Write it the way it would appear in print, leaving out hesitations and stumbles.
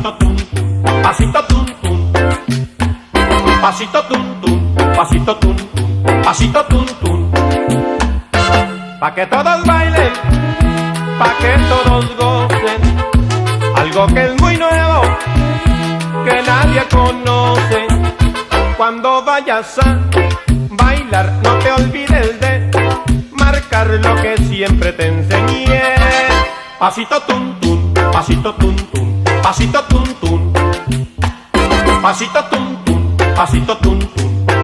pasito tum tum, pasito tum tum, pasito tum tum, pasito tum tum, pasito tum tum. Pa' que todos bailen, pa' que todos gocen, algo que es muy nuevo, que nadie conoce. Cuando vayas a bailar, no te olvides de marcar lo que siempre te enseñé. Pasito tum tum, pasito tum tum, pasito tum tum, pasito tum tum, pasito tum tum.